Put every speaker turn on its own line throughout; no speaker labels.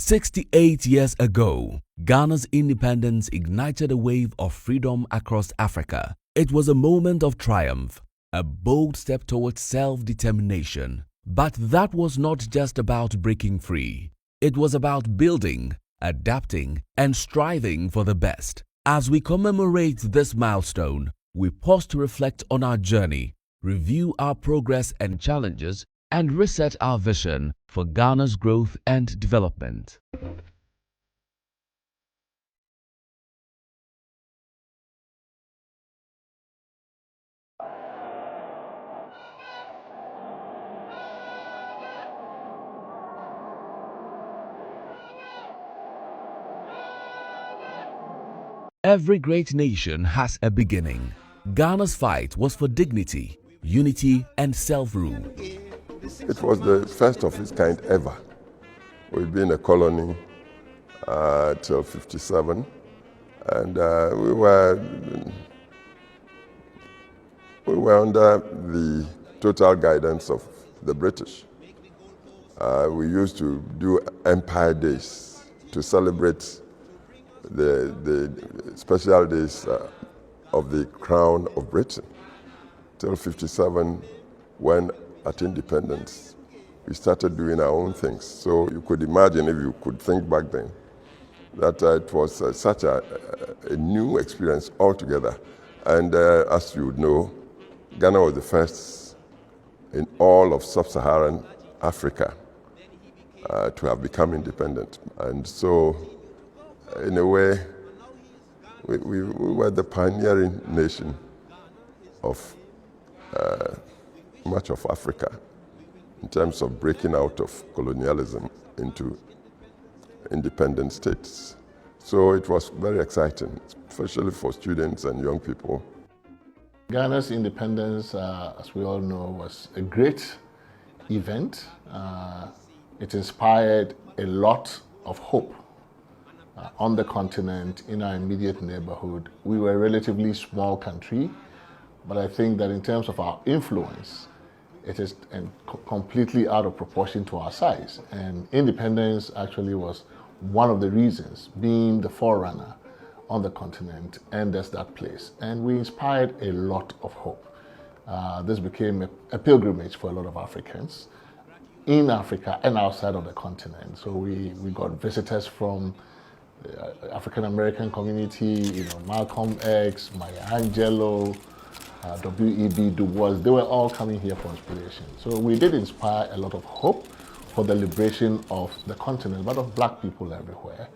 68 years ago, Ghana's independence ignited a wave of freedom across Africa. It was a moment of triumph, a bold step towards self-determination. But that was not just about breaking free. It was about building, adapting, and striving for the best. As we commemorate this milestone, we pause to reflect on our journey, review our progress and challenges, and reset our vision for Ghana's growth and development. Every great nation has a beginning. Ghana's fight was for dignity, unity, and self-rule.
It was the first of its kind ever. We've been a colony till 57, and we were under the total guidance of the British. We used to do Empire Days to celebrate the special days of the Crown of Britain till 57, when at independence we started doing our own things. So you could imagine, if you could think back then, that it was such a new experience altogether. And as you know, Ghana was the first in all of sub-Saharan Africa to have become independent. And so, in a way, we were the pioneering nation of much of Africa in terms of breaking out of colonialism into independent states. So it was very exciting, especially for students and young people.
Ghana's independence, as we all know, was a great event. It inspired a lot of hope on the continent, in our immediate neighborhood. We were a relatively small country, but I think that in terms of our influence, it is completely out of proportion to our size. And independence actually was one of the reasons, being the forerunner on the continent, and there's that place. And we inspired a lot of hope. This became a pilgrimage for a lot of Africans in Africa and outside of the continent. So we got visitors from the African American community, Malcolm X, Maya Angelou, W.E.B. Du Bois. They were all coming here for inspiration. So we did inspire a lot of hope for the liberation of the continent, but of black people everywhere.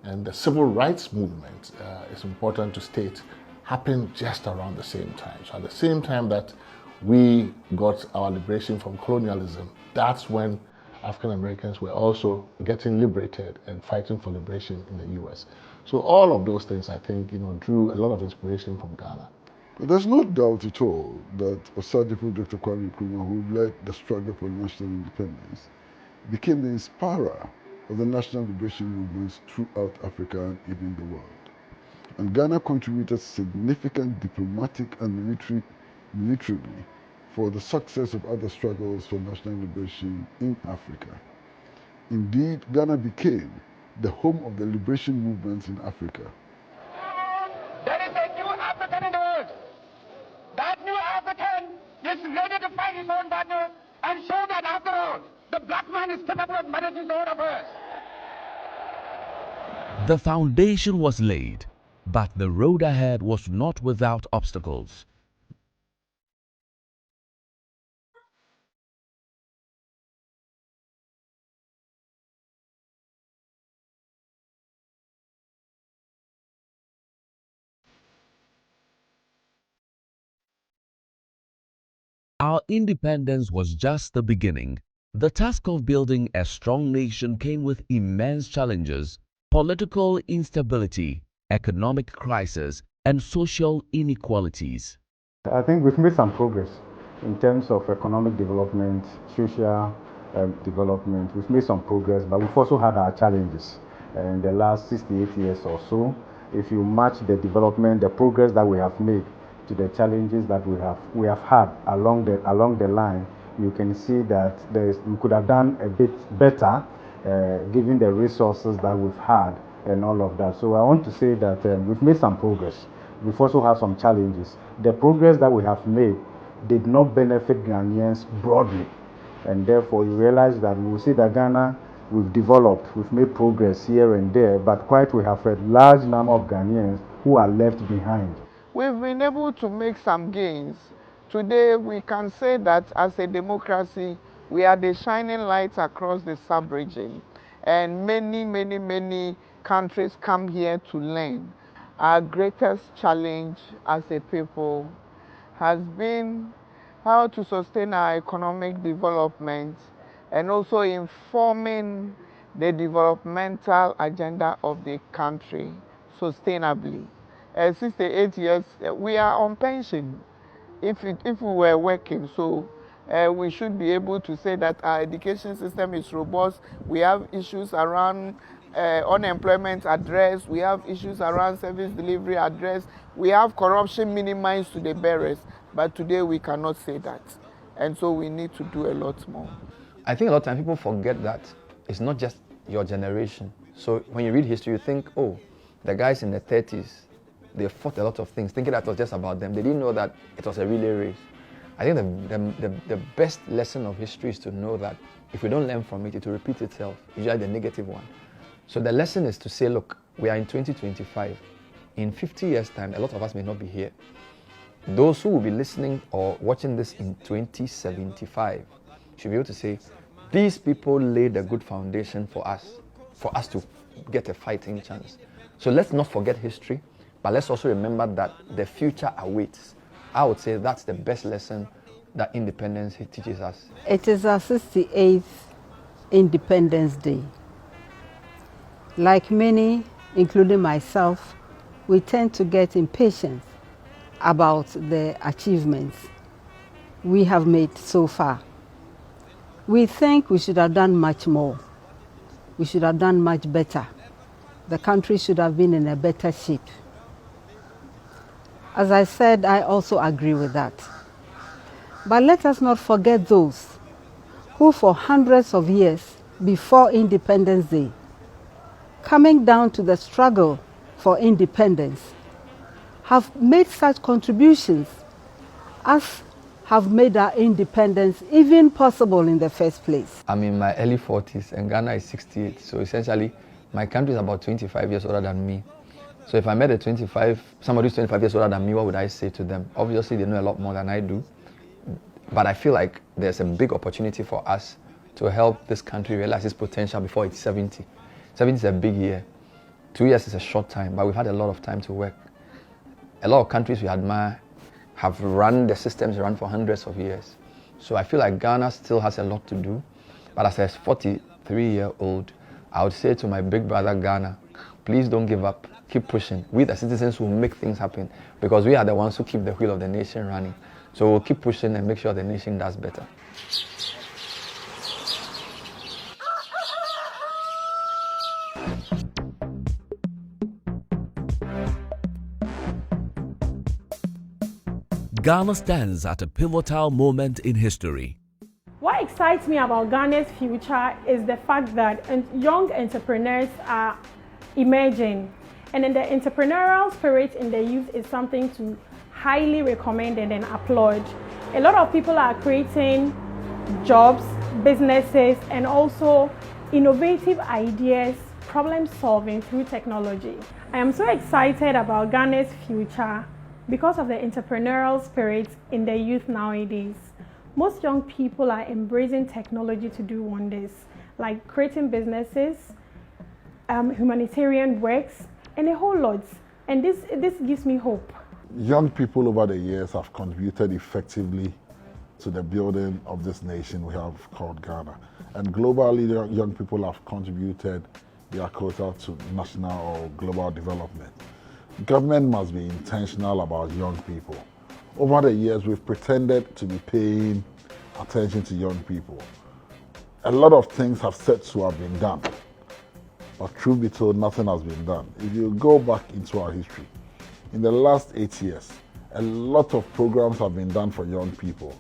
And the civil rights movement, it's important to state, happened just around the same time. So at the same time that we got our liberation from colonialism, that's when African Americans were also getting liberated and fighting for liberation in the US. So all of those things, I think, drew a lot of inspiration from Ghana.
There's no doubt at all that Osagyefo Dr. Kwame Nkrumah, who led the struggle for national independence, became the inspirer of the national liberation movements throughout Africa and even the world. And Ghana contributed significant diplomatic and militarily for the success of other struggles for national liberation in Africa. Indeed, Ghana became the home of the liberation movements in Africa.
There is a new African in the world. That new African is ready to fight his own battle and show that, after all, the black man is capable of managing his own affairs.
The foundation was laid, but the road ahead was not without obstacles. Our independence was just the beginning. The task of building a strong nation came with immense challenges: political instability, economic crisis, and social inequalities.
I think we've made some progress in terms of economic development, social development. We've made some progress, but we've also had our challenges in the last 68 years or so. If you match the development, the progress that we have made to the challenges that we have had along the line, you can see that we could have done a bit better given the resources that we've had and all of that. So I want to say that we've made some progress. We've also had some challenges. The progress that we have made did not benefit Ghanaians broadly. And therefore, you realize that we will see that Ghana, we've developed, we've made progress here and there, but quite we have a large number of Ghanaians who are left behind.
We've been able to make some gains. Today, we can say that as a democracy, we are the shining lights across the sub-region. And many countries come here to learn. Our greatest challenge as a people has been how to sustain our economic development and also informing the developmental agenda of the country sustainably. 68 years, we are on pension if we were working. So we should be able to say that our education system is robust. We have issues around unemployment addressed. We have issues around service delivery addressed. We have corruption minimized to the barest. But today we cannot say that. And so we need to do a lot more.
I think a lot of times people forget that it's not just your generation. So when you read history, you think, oh, the guys in the 30s, they fought a lot of things, thinking that it was just about them. They didn't know that it was a relay race. I think the best lesson of history is to know that if we don't learn from it, it will repeat itself, usually the negative one. So the lesson is to say, look, we are in 2025. In 50 years' time, a lot of us may not be here. Those who will be listening or watching this in 2075 should be able to say, these people laid a good foundation for us to get a fighting chance. So let's not forget history, but let's also remember that the future awaits. I would say that's the best lesson that independence teaches us.
It is our 68th Independence Day. Like many, including myself, we tend to get impatient about the achievements we have made so far. We think we should have done much more. We should have done much better. The country should have been in a better shape. As I said, I also agree with that. But let us not forget those who for hundreds of years before Independence Day, coming down to the struggle for independence, have made such contributions as have made our independence even possible in the first place.
I'm in my early 40s and Ghana is 68. So essentially, my country is about 25 years older than me. So if I met somebody who's 25 years older than me, what would I say to them? Obviously, they know a lot more than I do. But I feel like there's a big opportunity for us to help this country realize its potential before it's 70. 70 is a big year. 2 years is a short time, but we've had a lot of time to work. A lot of countries we admire have run the systems run for hundreds of years. So I feel like Ghana still has a lot to do. But as a 43-year-old, I would say to my big brother Ghana, please don't give up. Keep pushing. We the citizens will make things happen because we are the ones who keep the wheel of the nation running. So we'll keep pushing and make sure the nation does better.
Ghana stands at a pivotal moment in history.
What excites me about Ghana's future is the fact that young entrepreneurs are emerging, and then the entrepreneurial spirit in the youth is something to highly recommend and applaud. A lot of people are creating jobs, businesses, and also innovative ideas, problem solving through technology. I am so excited about Ghana's future because of the entrepreneurial spirit in the youth nowadays. Most young people are embracing technology to do wonders, like creating businesses, humanitarian works, and a whole lot. And this gives me hope.
Young people over the years have contributed effectively to the building of this nation we have called Ghana. And globally, young people have contributed their quota to national or global development. Government must be intentional about young people. Over the years, we've pretended to be paying attention to young people. A lot of things have said to have been done, but truth be told, nothing has been done. If you go back into our history, in the last 8 years, a lot of programs have been done for young people.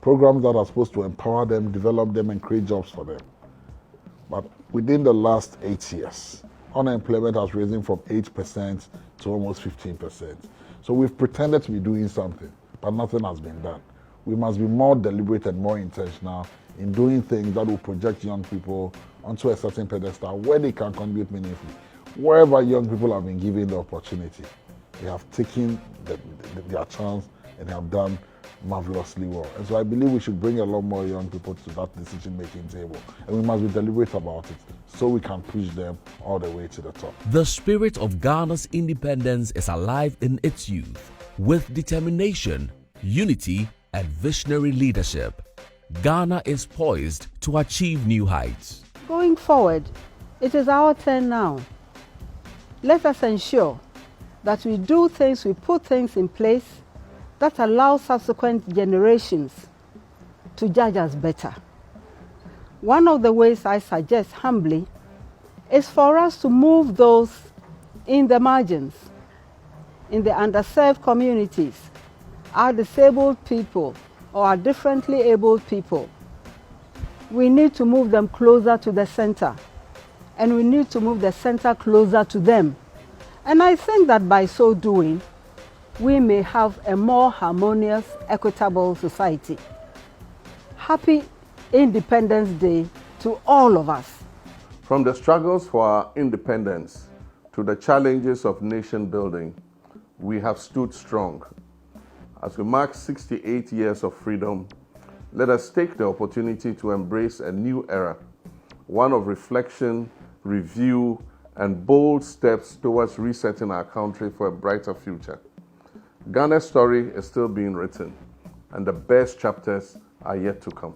Programs that are supposed to empower them, develop them, and create jobs for them. But within the last 8 years, unemployment has risen from 8% to almost 15%. So we've pretended to be doing something, but nothing has been done. We must be more deliberate and more intentional in doing things that will project young people onto a certain pedestal where they can contribute meaningfully. Wherever young people have been given the opportunity, they have taken their chance and have done marvelously well. And so I believe we should bring a lot more young people to that decision-making table. And we must be deliberate about it so we can push them all the way to the top.
The spirit of Ghana's independence is alive in its youth. With determination, unity, and visionary leadership, Ghana is poised to achieve new heights.
Going forward, it is our turn now. Let us ensure that we put things in place that allow subsequent generations to judge us better. One of the ways I suggest humbly is for us to move those in the margins, in the underserved communities, our disabled people or our differently abled people. We need to move them closer to the center, and we need to move the center closer to them. And I think that by so doing, we may have a more harmonious, equitable society. Happy Independence Day to all of us.
From the struggles for our independence to the challenges of nation building, we have stood strong. As we mark 68 years of freedom, let us take the opportunity to embrace a new era, one of reflection, review, and bold steps towards resetting our country for a brighter future. Ghana's story is still being written, and the best chapters are yet to come.